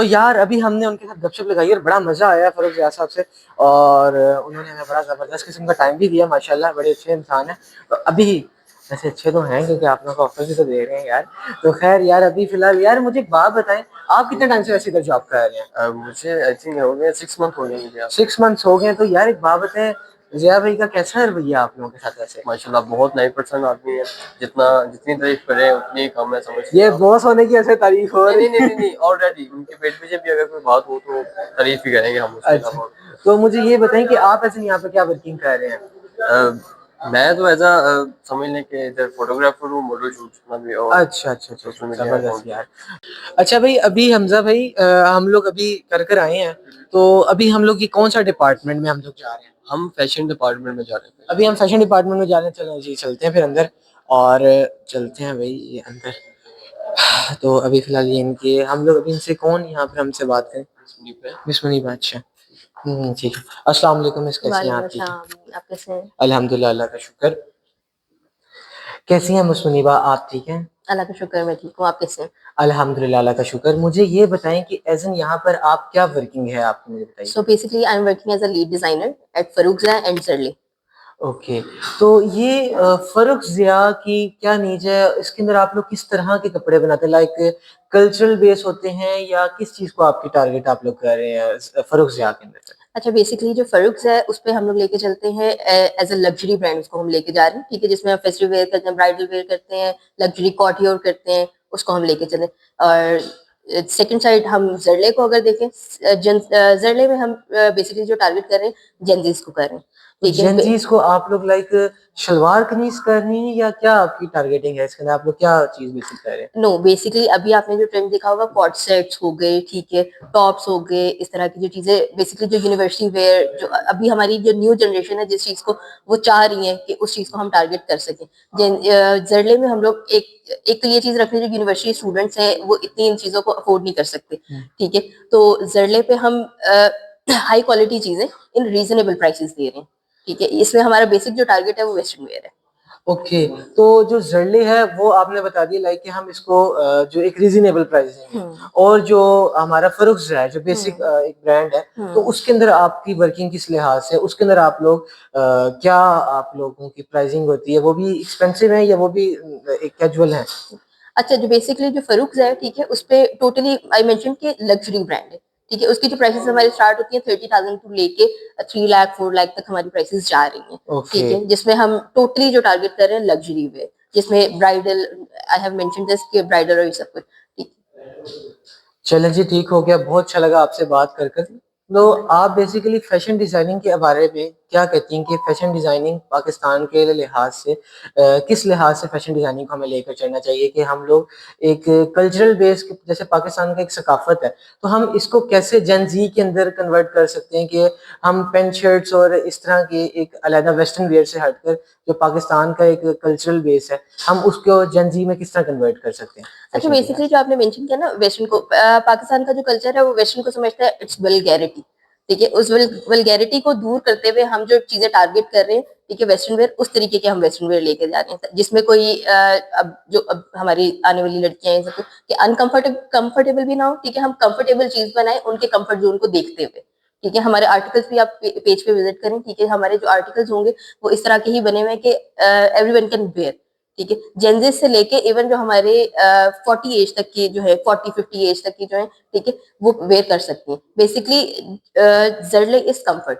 तो यार अभी हमने उनके साथ गपशप लगाई और बड़ा मजा आया फरूख ज़िया साहब से। और उन्होंने हमें बड़ा जबरदस्त किस्म का टाइम भी दिया, माशाल्लाह बड़े अच्छे इंसान हैं। तो अभी वैसे अच्छे तो हैं क्योंकि आप लोगों को ऑफर भी तो दे रहे हैं यार। तो खैर यार अभी फिलहाल यार मुझे एक बात बताएं, आप कितने टाइम से वैसे इधर जॉब कर रहे हैं? मुझे आई थिंक हो गए 6 मंथ हो गए मुझे। 6 मंथ्स हो गए। तो यार एक बात बताएं, ज़िया भाई का कैसा है रवैया आप लोगों के साथ वैसे? माशाल्लाह बहुत 9% आदमी है। जितना जितनी तारीफ करे उतनी कम है, समझ ये सकते आप। बॉस होने की ऐसे तारीफ हो नहीं रही नहीं नहीं है। नहीं नहीं, ऑलरेडी उनके पेट पीछे भी अगर कोई बात हो तो तारीफ ही करेंगे हम उसके अच्छा, अलावा। तो मुझे ये बताएं कि आप ऐसे यहाँ पे क्या वर्किंग कर रहे हैं? मैं तो एज अ समझ लें कि इधर फोटोग्राफर हूँ, मॉडल शूट जितना भी और अच्छा अच्छा अच्छा सोशल अच्छा, मीडिया जबरदस्त अकाउंट। यार। अच्छा भाई, अभी हमजा भाई हम लोग अभी कर कर आए हैं। तो अभी हम लोग की कौन सा डिपार्टमेंट में हम लोग जा रहे हैं? हम फैशन डिपार्टमेंट में जा रहे हैं। अभी हम फैशन डिपार्टमेंट में जा रहे हैं। चलो जी चलते हैं फिर अंदर। और चलते हैं भाई ये अंदर। तो अभी फिलहाल ये इनके हम लोग अभी इनसे कौन यहाँ पे हमसे बात करें? मिस मुनीबा, अच्छा। ठीक है। अस्सलाम वालेकुम मिस, कैसी हैं वालेकुम आप? ठीक है, अस्सलाम। आप कैसे हैं? अल्हम्दुलिल्लाह, अल्लाह का शुक्र। कैसी हैं मिस मुनीबा, आप ठीक हैं? अल्लाह का शुक्र, मैं ठीक हूँ। आप कैसे हैं? अल्हम्दुलिल्लाह, अल्लाह का शुक्र। मुझे ये बताएं कि एज़ इन यहाँ पर आप क्या वर्किंग है आपकी, मुझे बताइए। So basically I am working as a lead designer at Farrukhza and जरली। ओके। तो ये फर्रुख ज़िया की क्या नीज है? इसके अंदर आप लोग किस तरह के कपड़े बनाते हैं? लाइक कल्चरल बेस होते हैं या किस चीज़ को आपकी टारगेट आप लोग कर रहे हैं फर्रुख ज़िया के अंदर? अच्छा, बेसिकली जो फरूखज़ा है उस पे हम लोग लेके चलते हैं एज अ लग्जरी ब्रांड, उसको हम लेके जा रहे हैं, ठीक है, जिसमें हम फेस्टिव वेयर करते हैं, ब्राइडल वेयर करते हैं, लग्जरी कॉटियोर करते हैं, उसको हम लेके चले। और सेकंड साइड हम जरले को अगर देखें, जरले में हम बेसिकली जो टारगेट कर रहे हैं जेंजीज को कर रहे हैं, तो ठीक है। जेनजीज को आप लोग लाइक शलवार कमीज करनी है या क्या आपकी टारगेटिंग है इसके अंदर? आप लोग क्या चीज़ बेसिक कर रहे हैं? नो, बेसिकली अभी आपने जो ट्रेंड देखा होगा, कॉट सेट्स हो गए, ठीक है, टॉप्स हो गए, इस तरह की जो चीजें बेसिकली जो यूनिवर्सिटी वेयर, जो अभी हमारी जो न्यू जनरेशन है जिस चीज को वो चाह रही है कि उस चीज को हम टारगेट कर सकें। जर्ले में हम लोग एक एक तो ये चीज रख रहे हैं, जो यूनिवर्सिटी स्टूडेंट्स हैं वो इतनी इन चीजों को अफोर्ड नहीं कर सकते, ठीक है। तो जर्ले पे हम हाई क्वालिटी चीजें इन रीजनेबल प्राइसेस दे रहे हैं, ठीक है। इसमें हमारा बेसिक जो टारगेट है वो वेस्टर्न वेयर है। ओके। तो जो जर्ली है वो आपने बता दिया लाइक कि हम इसको जो एक रीजनेबल प्राइस देंगे। और जो हमारा फरुख है जो बेसिक एक ब्रांड है, तो उसके अंदर आपकी वर्किंग किस लिहाज से? उसके अंदर आप लोग क्या आप लोगों की प्राइसिंग होती है? वो भी एक्सपेंसिव है या वो भी एक कैजुअल है? अच्छा, जो बेसिकली जो फरूख है, ठीक है, उस पे टोटली आई मेंशन कि लग्जरी ब्रांड है, ठीक है। उसकी जो प्राइसेस हमारी स्टार्ट होती है 30,000 टू लेके 3 लाख 4 लाख तक हमारी प्राइसेस जा रही हैं, ओके। ठीक है, जिसमें हम टोटली जो टारगेट कर रहे हैं लग्जरी वेयर, जिसमें bridal, I have mention this कि ब्राइडल और ये सब कुछ, ठीक। चलें जी, ठीक हो गया। बहुत अच्छा लगा आपसे बात कर कर। तो आप बेसिकली फैशन डिज़ाइनिंग के बारे में क्या कहती हैं कि फैशन डिज़ाइनिंग पाकिस्तान के लिहाज से किस लिहाज से फैशन डिज़ाइनिंग को हमें लेकर चलना चाहिए कि हम लोग एक कल्चरल बेस जैसे पाकिस्तान का एक सकाफ़त है, तो हम इसको कैसे जेन ज़ी के अंदर कन्वर्ट कर सकते हैं कि हम पैंट शर्ट्स और इस तरह के एक अलग वेस्टर्न वेयर से हटकर जो पाकिस्तान का एक कल्चरल बेस है, हम उसको जेन ज़ी में किस तरह कन्वर्ट कर सकते हैं अच्छा, फैशन के लिहाज बेसिकली से? जो आपने मेंशन किया ना वेस्टर्न को, पाकिस्तान का जो कल्चर है वो वेस्टर्न को समझता है इट्स वल्गैरिटी, ठीक है। उस वल्गैरिटी को दूर करते हुए हम जो चीजें टारगेट कर रहे हैं, ठीक है, वेस्टर्न वेयर, उस तरीके के हम वेस्टर्न वेयर लेके जा रहे हैं, जिसमें कोई अब हमारी आने वाली लड़कियां हैं सबको कि कंफर्टेबल भी ना हो, ठीक है, हम कंफर्टेबल चीज बनाए उनके कंफर्ट जोन को देखते हुए, ठीक है। हमारे आर्टिकल्स भी आप पेज पे विजिट करें, ठीक है, हमारे जो आर्टिकल्स होंगे वो इस तरह के ही बने हुए हैं कि एवरीवन कैन वेयर, ठीक है। जेंजिस से लेके इवन जो हमारे 40 एज तक की जो है, 40-50 एज तक की जो है, ठीक है, वो वेयर कर सकती हैं। बेसिकली जर्ले इज कंफर्ट,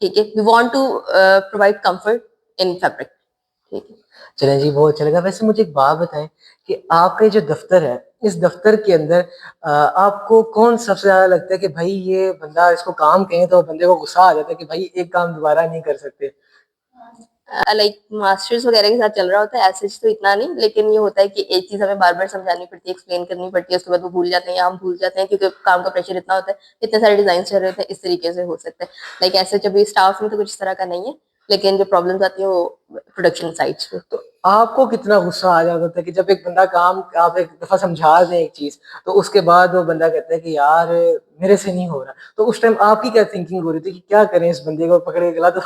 ठीक है, we want to provide comfort in fabric, ठीक है। चलें जी, बहुत अच्छा लगा। वैसे मुझे एक बात बताएं कि आपका जो दफ्तर है, इस दफ्तर के अंदर आपको कौन सबसे ज्यादा लगता है कि भाई ये बंदा इसको काम कहें तो बंदे को गुस्सा आ जाता है कि भाई एक काम दोबारा नहीं कर सकते? लाइक मास्टर्स वगैरह के साथ चल रहा होता है, ऐसे तो इतना नहीं, लेकिन ये होता है कि एक चीज हमें बार बार समझानी पड़ती है, एक्सप्लेन करनी पड़ती है, उसके बाद वो भूल जाते हैं या हम भूल जाते हैं क्योंकि काम का प्रेशर इतना होता है, इतने सारे डिजाइन चल रहे होते हैं, इस तरीके से हो सकता है। लाइक ऐसे जब स्टाफ में तो कुछ इस तरह का नहीं है, लेकिन जो प्रॉब्लम्स आती है वो प्रोडक्शन साइट्स पे। तो आपको कितना गुस्सा आ जाता है कि जब एक बंदा काम आप एक दफा समझा दें एक चीज, तो उसके बाद वो बंदा कहता है कि यार मेरे से नहीं हो रहा, तो उस टाइम आपकी क्या थिंकिंग हो रही थी कि क्या करें, इस बंदे को पकड़ के गला तो?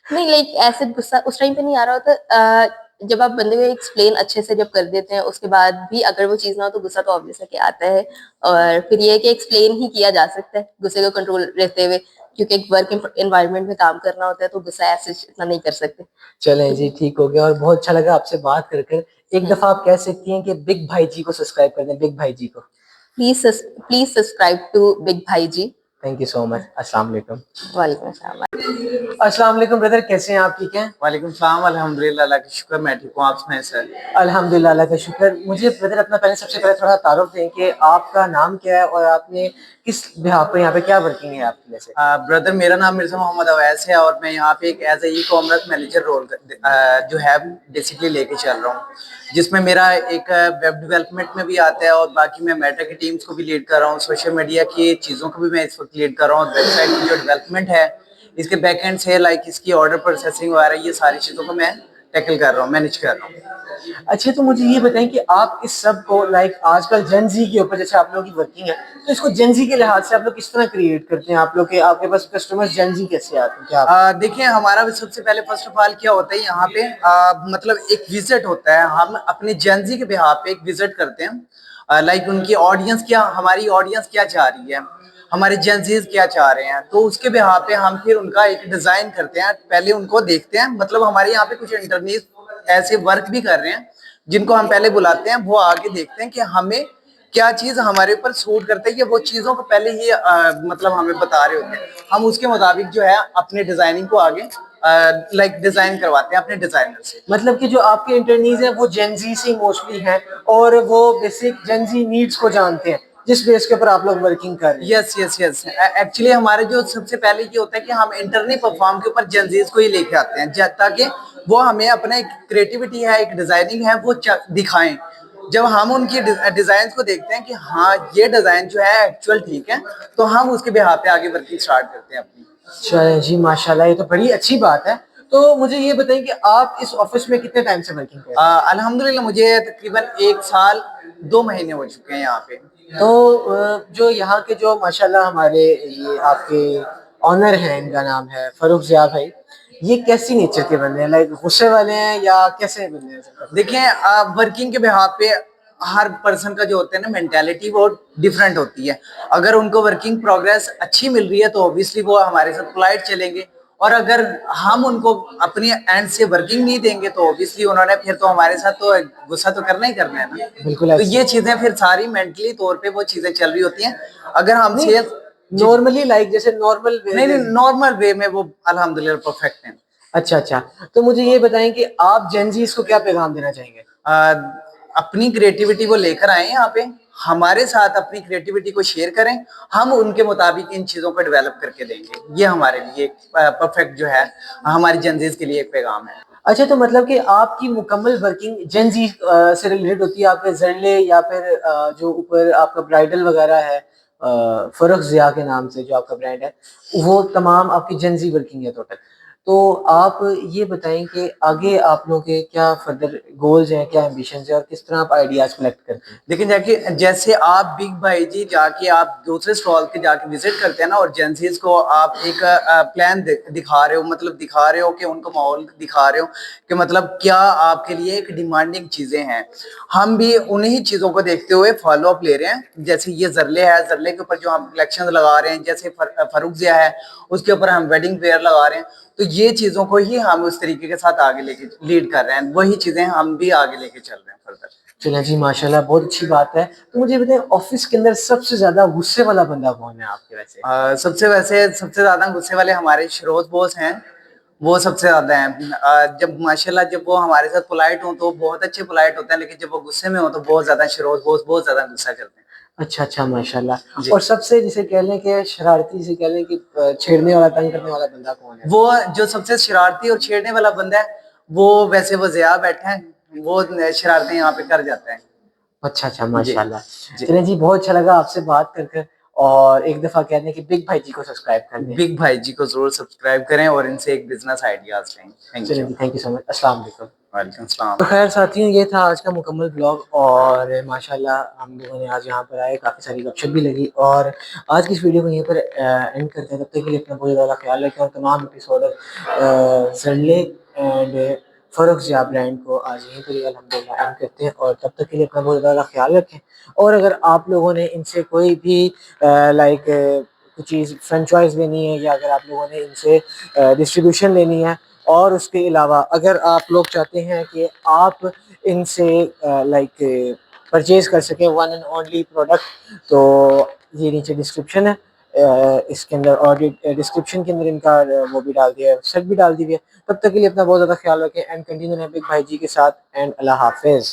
नहीं, लाइक ऐसे गुस्सा उस टाइम पे नहीं आ रहा होता। जब आप बंदे को एक्सप्लेन अच्छे से जब कर देते हैं उसके बाद भी अगर वो चीज़ ना हो तो गुस्सा तो ऑब्वियस है कि आता है। और फिर ये है कि एक्सप्लेन ही किया जा सकता है गुस्से को कंट्रोल रहते हुए, क्योंकि एक वर्क एनवायरनमेंट में काम करना होता है तो गुस्सा ऐसे इतना नहीं कर सकते। चलें जी, ठीक हो गया और बहुत अच्छा लगा आपसे बात कर कर। एक दफ़ा आप कह सकती हैं कि बिग भाई जी को सब्सक्राइब कर दें, बिग भाई जी को। Please subscribe to big Bhai ji. Thank you so much. अस्सलाम वालेकुम। वालेकुम अस्सलाम। अस्सलाम वालेकुम ब्रदर, कैसे हैं आप? ठीक हैं? वालेकुम सलाम, अल्हम्दुलिल्लाह, अल्लाह का शुक्र, मैं ठीक हूँ। आप सुनाएं सर? अल्हम्दुलिल्लाह, अल्लाह का शुक्र। मुझे ब्रदर अपना पहले सबसे पहले थोड़ा तारुफ दें कि आपका नाम क्या है और आपने किस बिहाफ पे यहाँ पे क्या वर्किंग है आपकी वैसे? ब्रदर, मेरा नाम मिर्ज़ा मोहम्मद अवैस है और मैं यहाँ पे एक as a e-commerce manager role जो है बेसिकली लेके चल रहा हूँ, जिसमें मेरा एक वेब डेवलपमेंट में भी आता है और बाकी मैं मेटा की टीम्स को भी लीड कर रहा हूँ, सोशल मीडिया की चीज़ों को भी मैं इस वक्त लीड कर रहा हूँ। वेबसाइट की जो डेवलपमेंट है, इसके बैकएंड से लाइक इसकी ऑर्डर प्रोसेसिंग वगैरह, ये सारी चीज़ों को मैं टैकल कर रहा हूँ, मैनेज कर रहा हूँ। अच्छा, तो मुझे ये बताएं कि आप इस सब को लाइक आजकल जेन ज़ी के ऊपर जैसे आप लोगों की वर्किंग है, तो इसको जेन ज़ी के लिहाज से आप लोग किस तरह क्रिएट करते हैं? आप लोग के आपके पास कस्टमर्स जेन ज़ी कैसे आते हैं? क्या आप देखिए, हमारा भी सबसे पहले फर्स्ट ऑफ ऑल क्या होता है यहाँ पे, मतलब एक विजिट होता है। हम अपने जेनजी के बिहाफ पे एक विजिट करते हैं, लाइक उनकी ऑडियंस क्या, हमारी ऑडियंस क्या चाह रही है, हमारे जेनजीज क्या चाह रहे हैं, तो उसके बिहाफ पे हम फिर उनका एक डिजाइन करते हैं। पहले उनको देखते हैं, मतलब हमारे यहाँ पे कुछ इंटरनीस ऐसे वर्क भी कर रहे हैं जिनको हम पहले बुलाते हैं, वो आगे देखते हैं कि हमें क्या चीज हमारे ऊपर सूट करते है, ये वो चीजों को पहले ही मतलब हमें बता रहे होते हैं। हम उसके मुताबिक जो है अपने डिजाइनिंग को आगे लाइक डिजाइन करवाते हैं अपने डिजाइनर से। मतलब कि जो आपके इंटरनीज हैं वो जेन ज़ी से मोस्टली हैं और वो बेसिक जेन ज़ी नीड्स को जानते हैं, जिस बेस के ऊपर आप लोग वर्किंग कर रहे हैं। यस यस यस, एक्चुअली हमारे जो सबसे पहले ये होता है कि हम इंटरनल परफॉर्म के ऊपर जेनजीज को ही लेके आते हैं, ताकि वो हमें अपना एक क्रिएटिविटी है, एक डिजाइनिंग है, वो दिखाएं। जब हम उनकी डिजाइन को देखते हैं कि हाँ ये डिजाइन जो है एक्चुअल ठीक है, तो हम उसके बिहाफ पे आगे वर्किंग स्टार्ट करते हैं अपनी। चलें जी, माशाल्लाह, ये तो बड़ी अच्छी बात है। तो मुझे ये बताइए कि आप इस ऑफिस में कितने टाइम से वर्किंग कर रहे हैं? अल्हम्दुलिल्लाह, मुझे तकरीबन 1 साल 2 महीने हो चुके हैं यहाँ पे। तो जो यहाँ के जो माशाल्लाह हमारे ये आपके ऑनर हैं, इनका नाम है फ़ारूक ज़िया भाई, ये कैसी नेचर के बंदे हैं? लाइक गुस्से वाले हैं या कैसे बंदे हैं? देखिए, वर्किंग के बिहाफ पे हर पर्सन का जो होता है ना मेंटालिटी, वो डिफरेंट होती है। अगर उनको वर्किंग प्रोग्रेस अच्छी मिल रही है तो ऑब्वियसली वो हमारे साथ पोलाइट चलेंगे, और अगर हम उनको अपनी एंड से वर्किंग नहीं देंगे तो ऑब्वियसली उन्होंने फिर तो हमारे साथ तो गुस्सा तो करना ही करना है ना। बिल्कुल तो ऐसे। ये चीजें फिर सारी मेंटली तौर पे वो चीजें चल रही होती हैं। अगर हम नहीं, सेल्स नॉर्मली लाइक जैसे नॉर्मल नहीं नहीं, नॉर्मल वे में वो अल्हम्दुलिल्लाह परफेक्ट हैं। अच्छा, अच्छा। तो मुझे ये बताएं कि आप जेन ज़ीज़ को क्या पैगाम देना चाहेंगे? अपनी क्रिएटिविटी को लेकर आए यहाँ पे, हमारे साथ अपनी क्रिएटिविटी को शेयर करें, हम उनके मुताबिक इन चीजों को डेवलप करके देंगे। ये हमारे लिए परफेक्ट जो है, हमारी जनजीज के लिए एक पैगाम है। अच्छा, तो मतलब कि आपकी मुकम्मल वर्किंग जेन ज़ी से रिलेटेड होती है, आपके ज़रले या फिर जो ऊपर आपका ब्राइडल वगैरह है फ़ारूक ज़िया के नाम से जो आपका ब्रांड है, वो तमाम आपकी जेन ज़ी वर्किंग है टोटल। तो आप ये बताएं कि आगे आप लोगों के क्या फर्दर गोल्स हैं, क्या एम्बिशंस हैं और किस तरह आप आइडियाज़ कलेक्ट करते हैं? लेकिन जाके जैसे आप बिग भाई जी जाके आप दूसरे स्टॉल के जाके विजिट करते हैं ना, और जेंसीज को आप एक प्लान दिखा रहे हो, मतलब दिखा रहे हो कि उनको माहौल दिखा रहे हो कि मतलब क्या आपके लिए एक डिमांडिंग चीजें हैं। हम भी उन्हीं चीजों को देखते हुए फॉलो अप ले रहे हैं। जैसे ये जरले है, जरले के ऊपर जो हम कलेक्शन लगा रहे हैं, जैसे फारूक ज़िया है उसके ऊपर हम वेडिंग वेयर लगा रहे हैं, तो ये चीजों को ही हम उस तरीके के साथ आगे लेके लीड कर रहे हैं, वही चीजें हम भी आगे लेके चल रहे हैं फर्दर। चलें जी, माशाल्लाह, बहुत अच्छी बात है। तो मुझे बताएं ऑफिस के अंदर सबसे ज़्यादा गुस्से वाला बंदा कौन है आपके वैसे? सबसे ज्यादा गुस्से वाले हमारे शिरोज बॉस हैं, वो सबसे ज्यादा हैं। जब माशाल्लाह जब वो हमारे साथ पोलाइट हो तो बहुत अच्छे पोलाइट होते हैं, लेकिन जब वो गुस्से में हो तो बहुत ज्यादा शिरोज बॉस बहुत ज्यादा गुस्सा करते हैं। अच्छा, अच्छा, माशाल्लाह। जी। और सबसे जिसे कह लें कि शरारती, जिसे कह लें कि छेड़ने वाला, तंग करने वाला बंदा कौन है? वो जो सबसे शरारती और छेड़ने वाला बंदा है, वो वैसे वो ज़िया बैठा है, वो शरारतें यहाँ पे कर जाता है। अच्छा, अच्छा, जी माशाल्लाह। जी। चलें जी, बहुत अच्छा लगा आपसे बात कर कर और एक दफ़ा कह दें कि बिग भाई जी को सब्सक्राइब कर दें। बिग भाई जी को जरूर सब्सक्राइब करें और इनसे एक बिजनेस आइडियाज लें। थैंक चलें यू। जी, थैंक यू सो मच। अस्सलाम वालेकुम। वालेकुम सलाम। तो खैर साथियों, ये था आज का मुकम्मल ब्लॉग और माशाल्लाह हम लोगों ने आज यहाँ पर आए, काफ़ी सारी गपशप भी लगी और आज की इस वीडियो को यहीं पर एंड करते हैं। तब तक के लिए अपना बहुत ज़्यादा ख्याल रखें और तमाम episode ज़रले and Farrukh Zia brand को आज यहीं पर अल्हम्दुलिल्लाह एंड करते हैं, और तब तक के लिए अपना बहुत ज़्यादा ख्याल रखें। और अगर आप लोगों ने इनसे कोई भी लाइक कुछ चीज़ फ्रेंचाइज़ लेनी है, या अगर आप लोगों ने इनसे डिस्ट्रीब्यूशन लेनी है, और उसके अलावा अगर आप लोग चाहते हैं कि आप इनसे लाइक परचेज़ कर सकें वन एंड ओनली प्रोडक्ट, तो ये नीचे डिस्क्रिप्शन है, इसके अंदर ऑडियो डिस्क्रिप्शन के अंदर इनका वो भी डाल दिया है, वेबसाइट भी डाल दी हुई है। तब तक के लिए अपना बहुत ज़्यादा ख्याल रखें एंड कंटिन्यू रहें बिग भाई जी के साथ, एंड अल्लाह हाफ़िज़।